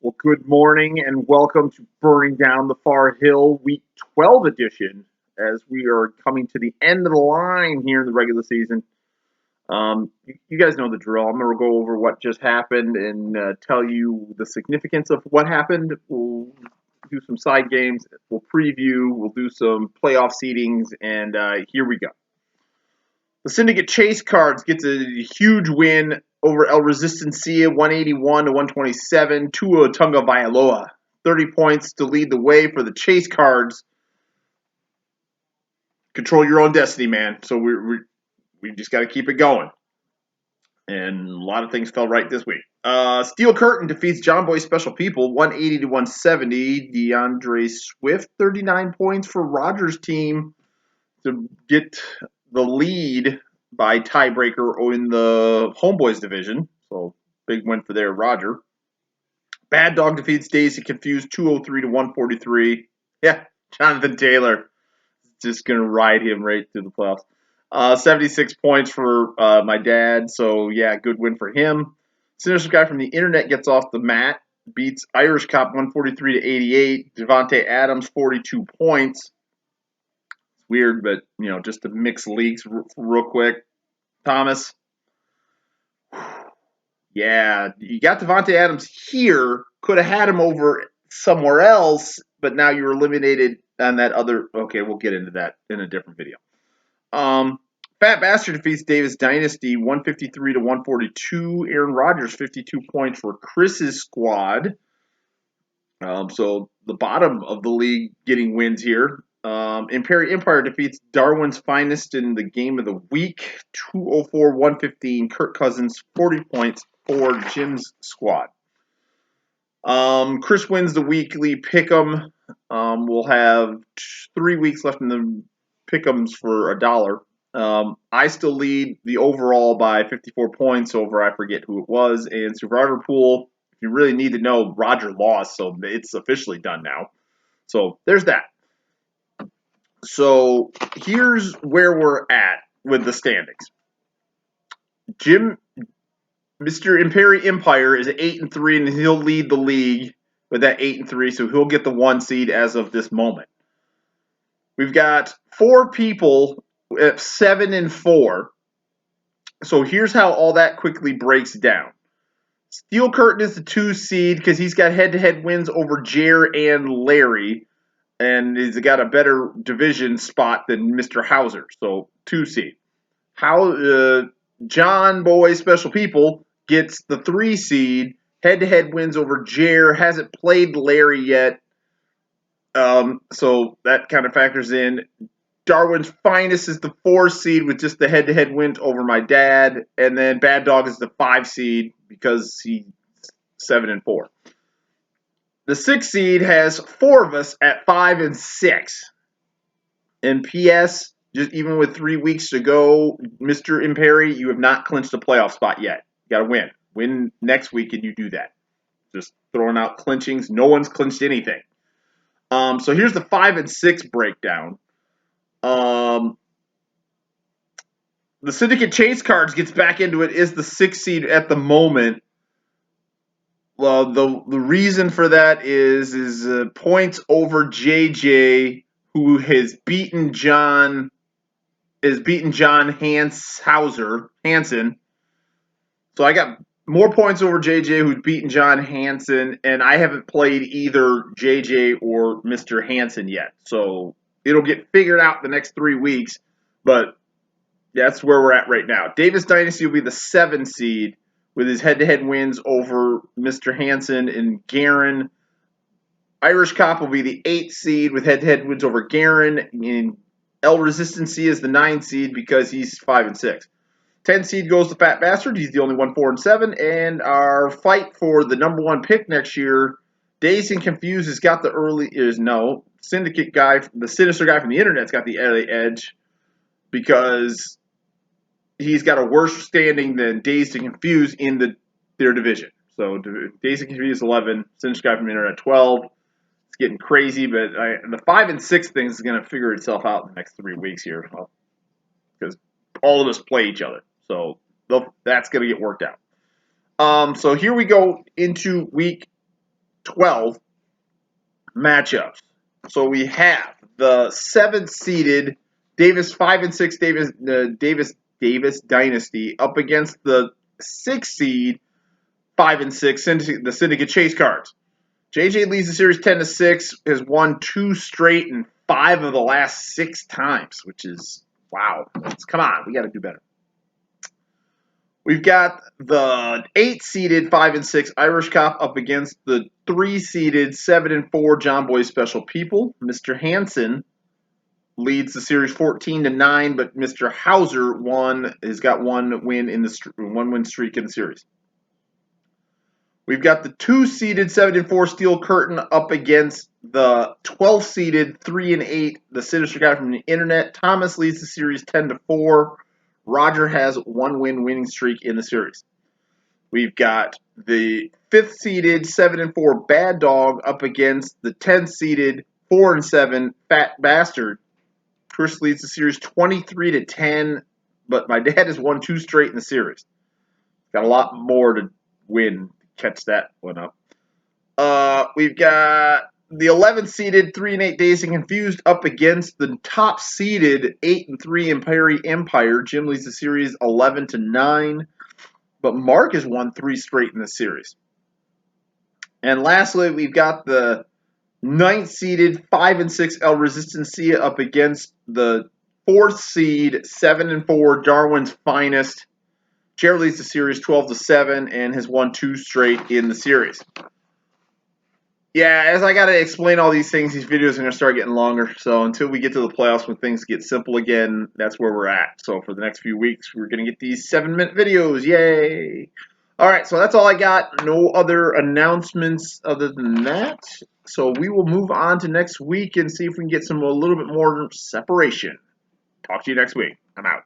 Well, good morning and welcome to Burning Down the Far Hill Week 12 edition as we are coming to the end of the line here in the regular season. You guys know the drill. I'm going to go over what just happened and tell you the significance of what happened. We'll do some side games. We'll preview. We'll do some playoff seedings, and here we go. The Syndicate Chase Cards gets a huge win over El Resistencia, 181 to 127. Tua Tunga Vailoa, 30 points to lead the way for the Chase Cards. Control your own destiny, man. So we just got to keep it going. And a lot of things fell right this week. Steel Curtain defeats John Boy Special People, 180 to 170. DeAndre Swift, 39 points for Rogers' team to get the lead by tiebreaker in the Homeboys division. So big win for their Roger. Bad Dog defeats Daisy Confused 203 to 143. Yeah, Jonathan Taylor just going to ride him right through the playoffs. 76 points for my dad. So, yeah, good win for him. Sinister Guy from the internet gets off the mat. Beats Irish Cop 143 to 88. Devontae Adams 42 points. Weird, but, just to mix leagues real quick. Thomas. Yeah, you got Devontae Adams here. Could have had him over somewhere else, but now you're eliminated on that other. Okay, we'll get into that in a different video. Fat Bastard defeats Davis Dynasty 153 to 142. Aaron Rodgers 52 points for Chris's squad. So the bottom of the league getting wins here. Imperial Empire defeats Darwin's Finest in the game of the week. 204-115. Kirk Cousins 40 points for Jim's squad. Chris wins the weekly pick'em. We'll have 3 weeks left in the pick'ems for $1. I still lead the overall by 54 points over I forget who it was. And Survivor Pool, if you really need to know, Roger lost, so it's officially done now. So there's that. So here's where we're at with the standings. Mr. Imperi Empire is 8-3, and he'll lead the league with that 8-3, so he'll get the 1 seed as of this moment. We've got 4 people at 7-4. So here's how all that quickly breaks down. Steel Curtain is the 2 seed because he's got head-to-head wins over Jer and Larry, and he's got a better division spot than Mr. Hauser. So 2 seed. John Boy Special People gets the 3 seed. Head-to-head wins over Jer. Hasn't played Larry yet. So that kind of factors in. Darwin's Finest is the 4 seed with just the head-to-head win over my dad. And then Bad Dog is the 5 seed because he's 7-4. The 6 seed has 4 of us at 5-6. And P.S., just even with 3 weeks to go, Mr. Imperi, you have not clinched a playoff spot yet. You got to win. Win next week and you do that. Just throwing out clinchings. No one's clinched anything. So here's the 5-6 breakdown. The Syndicate Chase Cards gets back into it, is the 6 seed at the moment. Well, the reason for that is points over JJ, who has beaten John Hansen. So I got more points over JJ, who's beaten John Hansen, and I haven't played either JJ or Mr. Hansen yet. So it'll get figured out the next 3 weeks, but that's where we're at right now. Davis Dynasty will be the 7 seed with his head-to-head wins over Mr. Hansen and Garen. Irish Cop will be the 8 seed with head-to-head wins over Garen. And El Resistencia is the 9 seed because he's 5-6. 10 seed goes to Fat Bastard. He's the only one 4-7. And our fight for the number 1 pick next year, Dazed and Confused has got the Syndicate guy, the Sinister Guy from the internet's got the early edge because he's got a worse standing than Dazed and Confused in their division. So Dazed and Confused 11, Sinister Guy from the internet 12. It's getting crazy, but the 5-6 thing is going to figure itself out in the next 3 weeks here because all of us play each other. So that's going to get worked out. So here we go into week W12 matchups. So we have the 7th seeded Davis 5 and 6 Davis Dynasty up against the 6th seed 5 and 6 the Syndicate Chase cards. JJ leads the series 10-6, has won 2 straight and 5 of the last 6 times, which is wow. Come on, we got to do better. We've got the 8-seeded 5 and 6 Irish Cop up against the 3-seeded 7 and 4 John Boy Special People. Mr. Hansen leads the series 14-9, but Mr. Hauser has got one win streak in the series. We've got the 2-seeded 7 and 4 Steel Curtain up against the 12-seeded 3 and 8 the Sinister Guy from the Internet. Thomas leads the series 10-4. Roger has one winning streak in the series. We've got the 5th-seeded 7 and 4 Bad Dog up against the 10th-seeded 4 and 7 Fat Bastard. Chris leads the series 23-10, but my dad has won 2 straight in the series. Got a lot more to win. Catch that one up. We've got the 11th-seeded 3 and 8 Dazed and Confused up against the top-seeded 8 and 3 Imperi Empire. Jim leads the series 11-9, but Mark has won 3 straight in the series. And lastly, we've got the 9th-seeded 5 and 6 El Resistencia up against the 4th seed 7 and 4 Darwin's Finest. Jared leads the series 12-7 and has won 2 straight in the series. Yeah, as I got to explain all these things, these videos are going to start getting longer. So until we get to the playoffs when things get simple again, that's where we're at. So for the next few weeks, we're going to get these 7-minute videos. Yay! All right, so that's all I got. No other announcements other than that. So we will move on to next week and see if we can get a little bit more separation. Talk to you next week. I'm out.